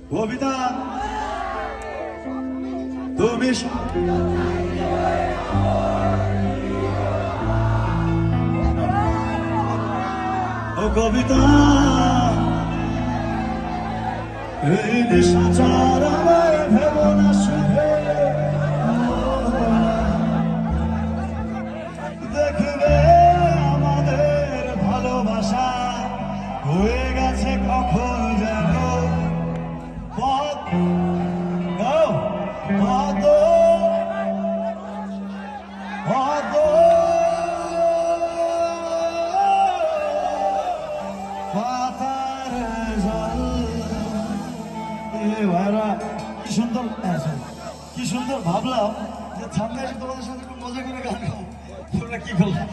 কবিতা তুমি ও কবিতা এই নিশাচার আমায় ভেবো না শুধু দেখবে আমাদের ভালোবাসা হয়ে গেছে কখন যেন পথ পথ পথ পাতার জল ভাইরা কি সুন্দর কি সুন্দর ভাবলাম যে সামনে এসে তোমাদের সাথে একটু মজা করে গান গাও তোমরা কি করলাম